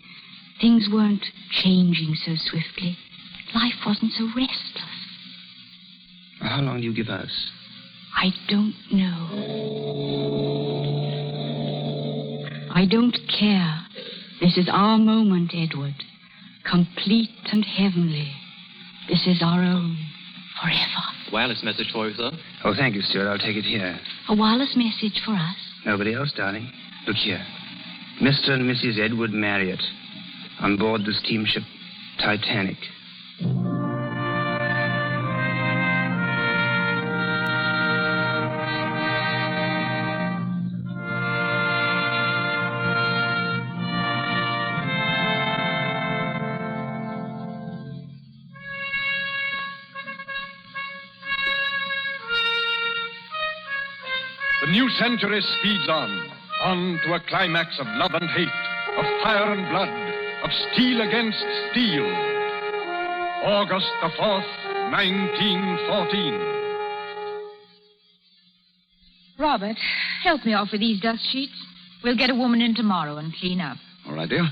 Things weren't changing so swiftly. Life wasn't so restless. Well, how long do you give us? I don't know. I don't care. This is our moment, Edward. Complete and heavenly. This is our own. Forever. Wireless message for you, sir. Oh, thank you, Stuart. I'll take it here. A wireless message for us? Nobody else, darling. Look here. Mr. and Mrs. Edward Marriott. On board the steamship Titanic. The new century speeds on to a climax of love and hate, of fire and blood, of steel against steel. August the 4th, 1914. Robert, help me off with these dust sheets. We'll get a woman in tomorrow and clean up. All right, dear.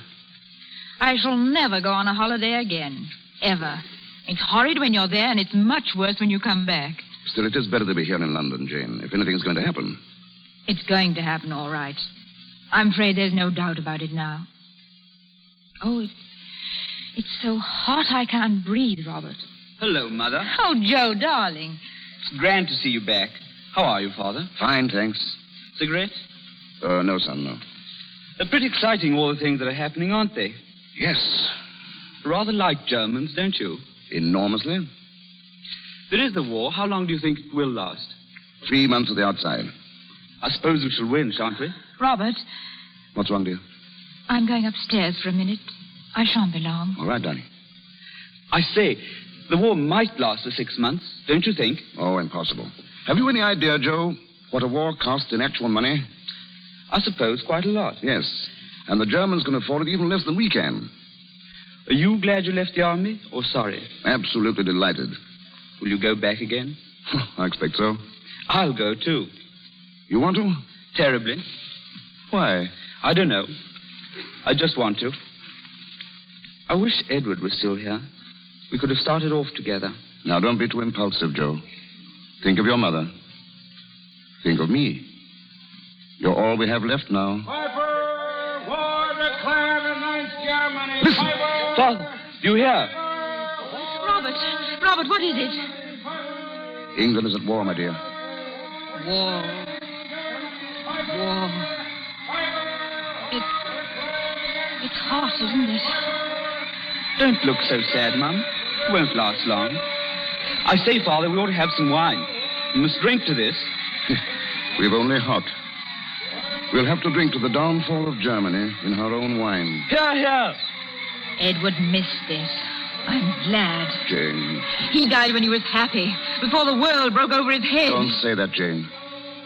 I shall never go on a holiday again. Ever. It's horrid when you're there, and it's much worse when you come back. Still, it is better to be here in London, Jane, if anything's going to happen. It's going to happen, all right. I'm afraid there's no doubt about it now. Oh, it's so hot I can't breathe, Robert. Hello, Mother. Oh, Joe, darling. It's grand to see you back. How are you, Father? Fine, thanks. Cigarette? No, son, no. They're pretty exciting, all the things that are happening, aren't they? Yes. Rather like Germans, don't you? Enormously. There is the war. How long do you think it will last? 3 months at the outside. I suppose we shall win, shan't we? Robert. What's wrong, dear? I'm going upstairs for a minute. I shan't be long. All right, darling. I say, the war might last for 6 months, don't you think? Oh, impossible. Have you any idea, Joe, what a war costs in actual money? I suppose quite a lot. Yes. And the Germans can afford it even less than we can. Are you glad you left the army, or sorry? Absolutely delighted. Will you go back again? I expect so. I'll go, too. You want to? Terribly. Why? I don't know. I just want to. I wish Edward was still here. We could have started off together. Now, don't be too impulsive, Joe. Think of your mother. Think of me. You're all we have left now. Piper, war declared against Germany. Listen. Piper. Father, you hear? Robert, what is it? England is at war, my dear. War. It's hot, isn't it? Don't look so sad, Mum. It won't last long. I say, Father, we ought to have some wine. We must drink to this. We've only hot. We'll have to drink to the downfall of Germany in her own wine. Here, here. Edward missed this. I'm glad. Jane. He died when he was happy, before the world broke over his head. Don't say that, Jane.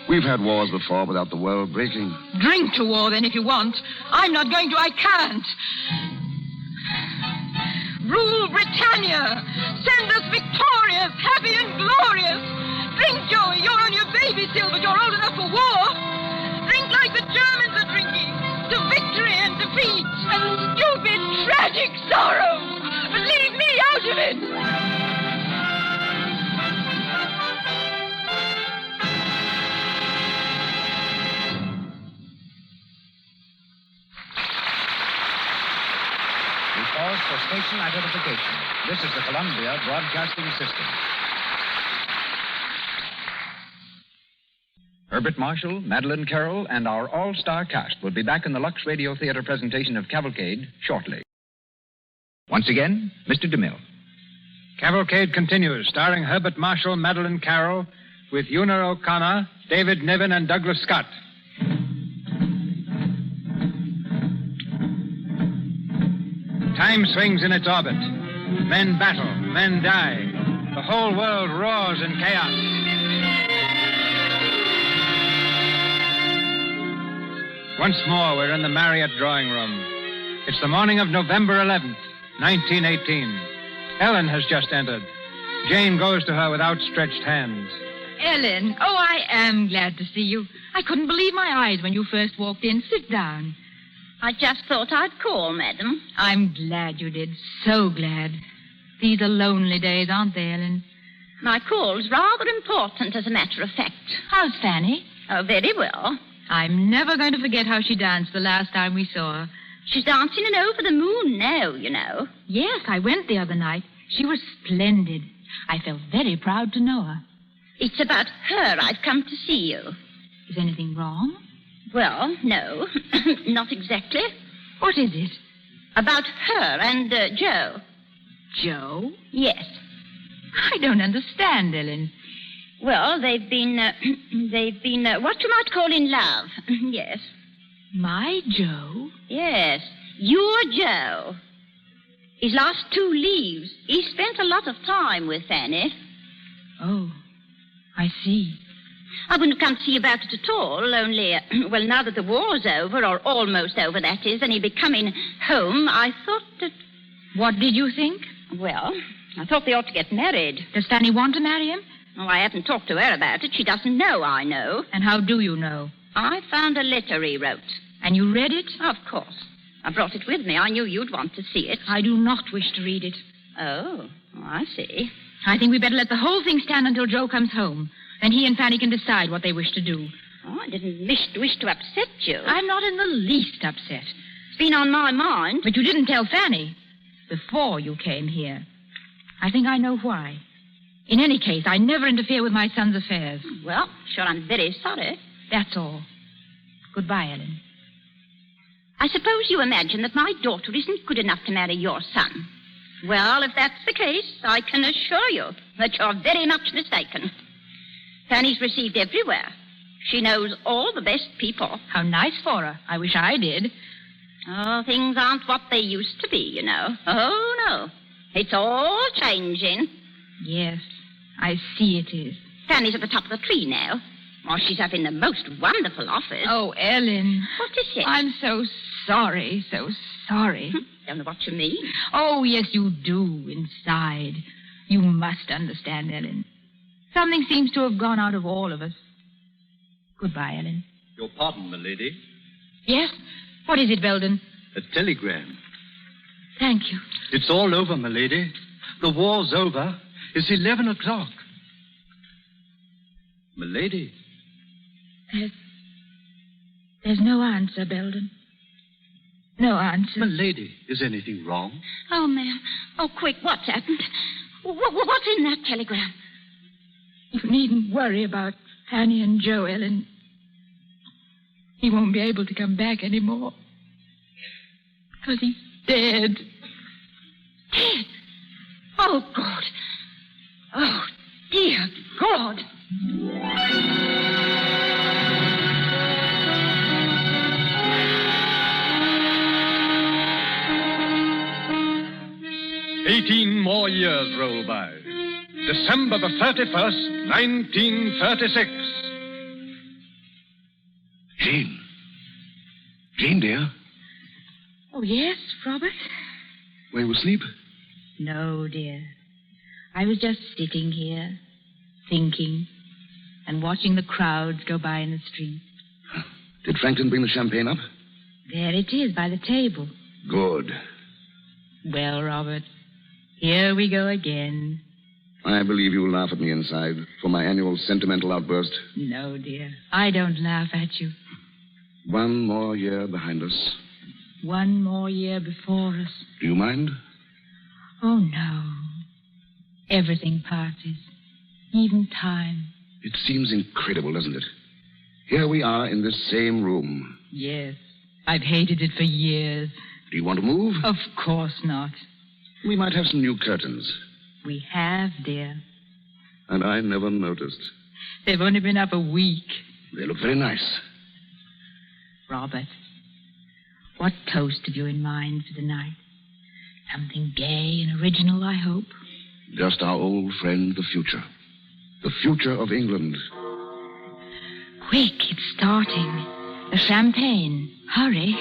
We've had wars before without the world breaking. Drink to war, then, if you want. I'm not going to. I can't. Rule Britannia. Send us victorious, happy and glorious. Drink, Joey. You're on your baby still, but you're old enough for war. Drink like the Germans are drinking. To victory and defeat and stupid, tragic sorrow. But leave me out of it. pause for station identification. This is the Columbia Broadcasting System. Herbert Marshall, Madeline Carroll, and our all-star cast will be back in the Lux Radio Theatre presentation of Cavalcade shortly. Once again, Mr. DeMille. Cavalcade continues, starring Herbert Marshall, Madeline Carroll, with Una O'Connor, David Niven, and Douglas Scott. Time swings in its orbit. Men battle, men die. The whole world roars in chaos. Once more, we're in the Marriott drawing room. It's the morning of November 11th, 1918. Ellen has just entered. Jane goes to her with outstretched hands. Ellen, oh, I am glad to see you. I couldn't believe my eyes when you first walked in. Sit down. I just thought I'd call, madam. I'm glad you did. So glad. These are lonely days, aren't they, Ellen? My call's rather important, as a matter of fact. How's Fanny? Oh, very well. I'm never going to forget how she danced the last time we saw her. She's dancing in Over the Moon now, you know. Yes, I went the other night. She was splendid. I felt very proud to know her. It's about her I've come to see you. Is anything wrong? Well, no, not exactly. What is it? About her and Joe. Joe? Yes. I don't understand, Ellen. Well, they've been what you might call in love. Yes. My Joe? Yes, your Joe. His last 2 leaves, he spent a lot of time with Fanny. Oh, I see. I wouldn't have come to see you about it at all, only, well, now that the war's over, or almost over, that is, and he'll be coming home, I thought that... What did you think? Well, I thought they ought to get married. Does Fanny want to marry him? Oh, I haven't talked to her about it. She doesn't know I know. And how do you know? I found a letter he wrote. And you read it? Of course. I brought it with me. I knew you'd want to see it. I do not wish to read it. Oh, I see. I think we better let the whole thing stand until Joe comes home. Then he and Fanny can decide what they wish to do. Oh, I didn't wish to upset you. I'm not in the least upset. It's been on my mind. But you didn't tell Fanny before you came here. I think I know why. In any case, I never interfere with my son's affairs. Well, sure, I'm very sorry. That's all. Goodbye, Ellen. I suppose you imagine that my daughter isn't good enough to marry your son. Well, if that's the case, I can assure you that you're very much mistaken. Fanny's received everywhere. She knows all the best people. How nice for her. I wish I did. Oh, things aren't what they used to be, you know. Oh, no. It's all changing. Yes, I see it is. Fanny's at the top of the tree now. Oh, she's having the most wonderful office. Oh, Ellen. What is it? I'm so sorry, so sorry. Don't know what you mean. Oh, yes, you do, inside. You must understand, Ellen. Something seems to have gone out of all of us. Goodbye, Ellen. Your pardon, milady. Yes? What is it, Belden? A telegram. Thank you. It's all over, milady. The war's over. It's 11 o'clock. Milady. There's no answer, Belden. No answer. Milady, is anything wrong? Oh, ma'am. Oh, quick, what's happened? What's in that telegram? You needn't worry about Fanny and Joe, Ellen. He won't be able to come back anymore. Because he's dead. Dead? Oh, God. Oh, dear God. "18 more years roll by. December the 31st, 1936. Jane. Jane, dear. Oh, yes, Robert? Were you asleep? No, dear. I was just sitting here, thinking, and watching the crowds go by in the street. Did Franklin bring the champagne up? There it is, by the table. Good. Well, Robert, here we go again. I believe you'll laugh at me inside for my annual sentimental outburst. No, dear. I don't laugh at you. 1 more year behind us. One more year before us. Do you mind? Oh, no. Everything passes. Even time. It seems incredible, doesn't it? Here we are in this same room. Yes. I've hated it for years. Do you want to move? Of course not. We might have some new curtains. We have, dear. And I never noticed. They've only been up a week. They look very nice. Robert, what toast have you in mind for tonight? Something gay and original, I hope. Just our old friend, the future. The future of England. Quick, it's starting. The champagne. Hurry.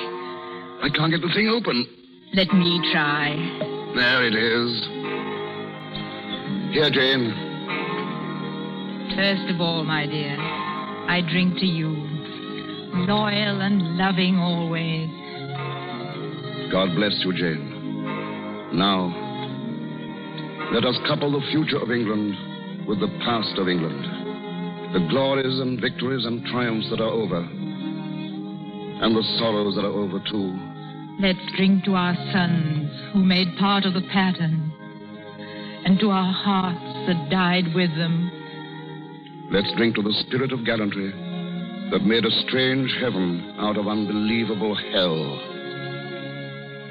I can't get the thing open. Let me try. There it is. Here, Jane. First of all, my dear, I drink to you. Loyal and loving always. God bless you, Jane. Now, let us couple the future of England with the past of England. The glories and victories and triumphs that are over. And the sorrows that are over, too. Let's drink to our sons who made part of the pattern. And to our hearts that died with them. Let's drink to the spirit of gallantry that made a strange heaven out of unbelievable hell.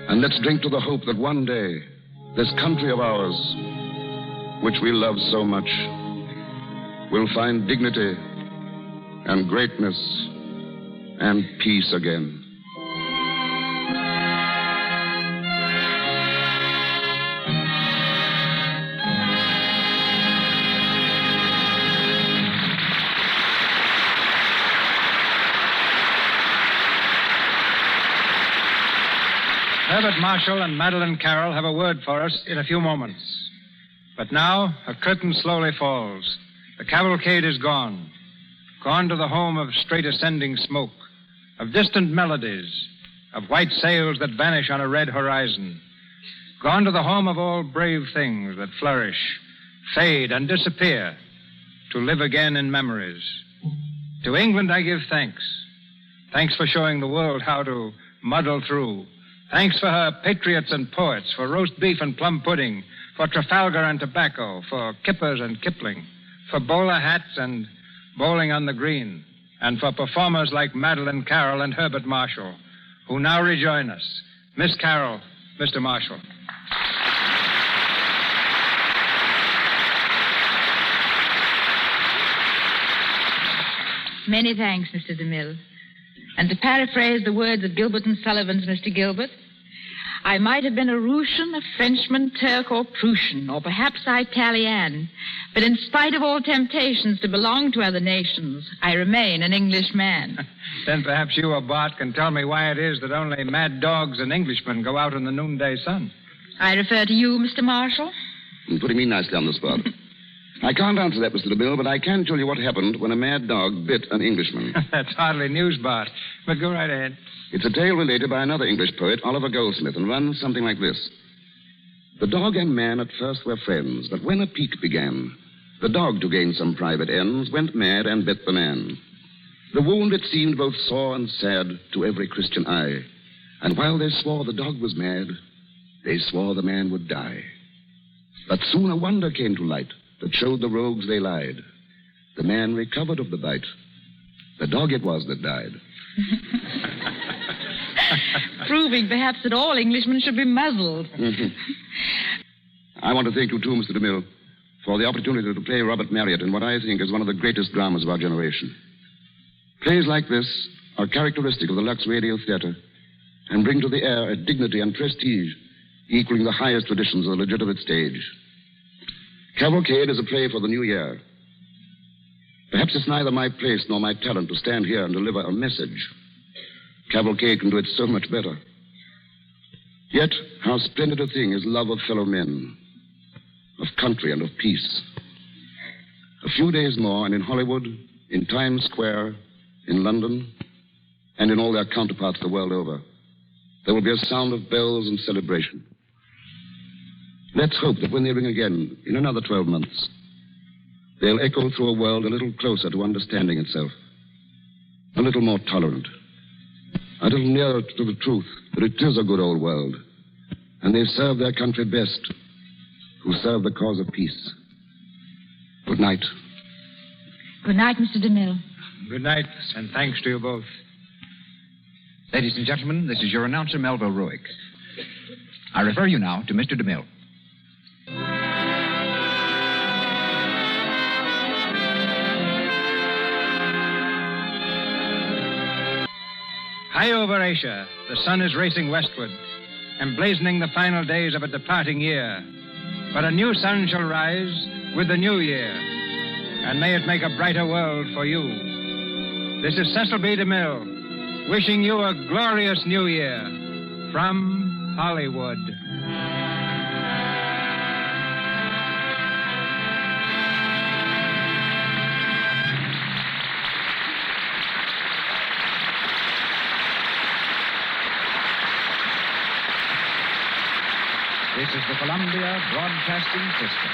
And let's drink to the hope that one day, this country of ours, which we love so much, will find dignity and greatness and peace again. Herbert Marshall and Madeline Carroll have a word for us in a few moments. But now, a curtain slowly falls. The cavalcade is gone. Gone to the home of straight ascending smoke, of distant melodies, of white sails that vanish on a red horizon. Gone to the home of all brave things that flourish, fade, and disappear, to live again in memories. To England I give thanks. Thanks for showing the world how to muddle through. Thanks for her patriots and poets, for roast beef and plum pudding, for Trafalgar and tobacco, for kippers and Kipling, for bowler hats and bowling on the green, and for performers like Madeline Carroll and Herbert Marshall, who now rejoin us. Miss Carroll, Mr. Marshall. Many thanks, Mr. DeMille. And to paraphrase the words of Gilbert and Sullivan's Mr. Gilbert, I might have been a Russian, a Frenchman, Turk, or Prussian, or perhaps Italian. But in spite of all temptations to belong to other nations, I remain an Englishman. Then perhaps you or Bart can tell me why it is that only mad dogs and Englishmen go out in the noonday sun. I refer to you, Mr. Marshall. You're putting me nicely on the spot. I can't answer that, Mr. DeMille, but I can tell you what happened when a mad dog bit an Englishman. That's hardly news, Bart. But go right ahead. It's a tale related by another English poet, Oliver Goldsmith, and runs something like this. The dog and man at first were friends, but when a pique began, the dog, to gain some private ends, went mad and bit the man. The wound, it seemed, both sore and sad to every Christian eye. And while they swore the dog was mad, they swore the man would die. But soon a wonder came to light that showed the rogues they lied. The man recovered of the bite. The dog it was that died. Proving perhaps that all Englishmen should be muzzled. I want to thank you, too, Mr. DeMille, for the opportunity to play Robert Marriott in what I think is one of the greatest dramas of our generation. Plays like this are characteristic of the Lux Radio Theatre and bring to the air a dignity and prestige equaling the highest traditions of the legitimate stage. Cavalcade is a play for the new year. Perhaps it's neither my place nor my talent to stand here and deliver a message. Cavalcade can do it so much better. Yet, how splendid a thing is love of fellow men, of country and of peace. A few days more, and in Hollywood, in Times Square, in London, and in all their counterparts the world over, there will be a sound of bells and celebration. Let's hope that when they ring again, in another 12 months, they'll echo through a world a little closer to understanding itself, a little more tolerant, a little nearer to the truth that it is a good old world. And they've served their country best, who serve the cause of peace. Good night. Good night, Mr. DeMille. Good night, and thanks to you both. Ladies and gentlemen, this is your announcer, Melville Ruick. I refer you now to Mr. DeMille. High over Asia, the sun is racing westward, emblazoning the final days of a departing year. But a new sun shall rise with the new year, and may it make a brighter world for you. This is Cecil B. DeMille, wishing you a glorious new year from Hollywood. This is the Columbia Broadcasting System.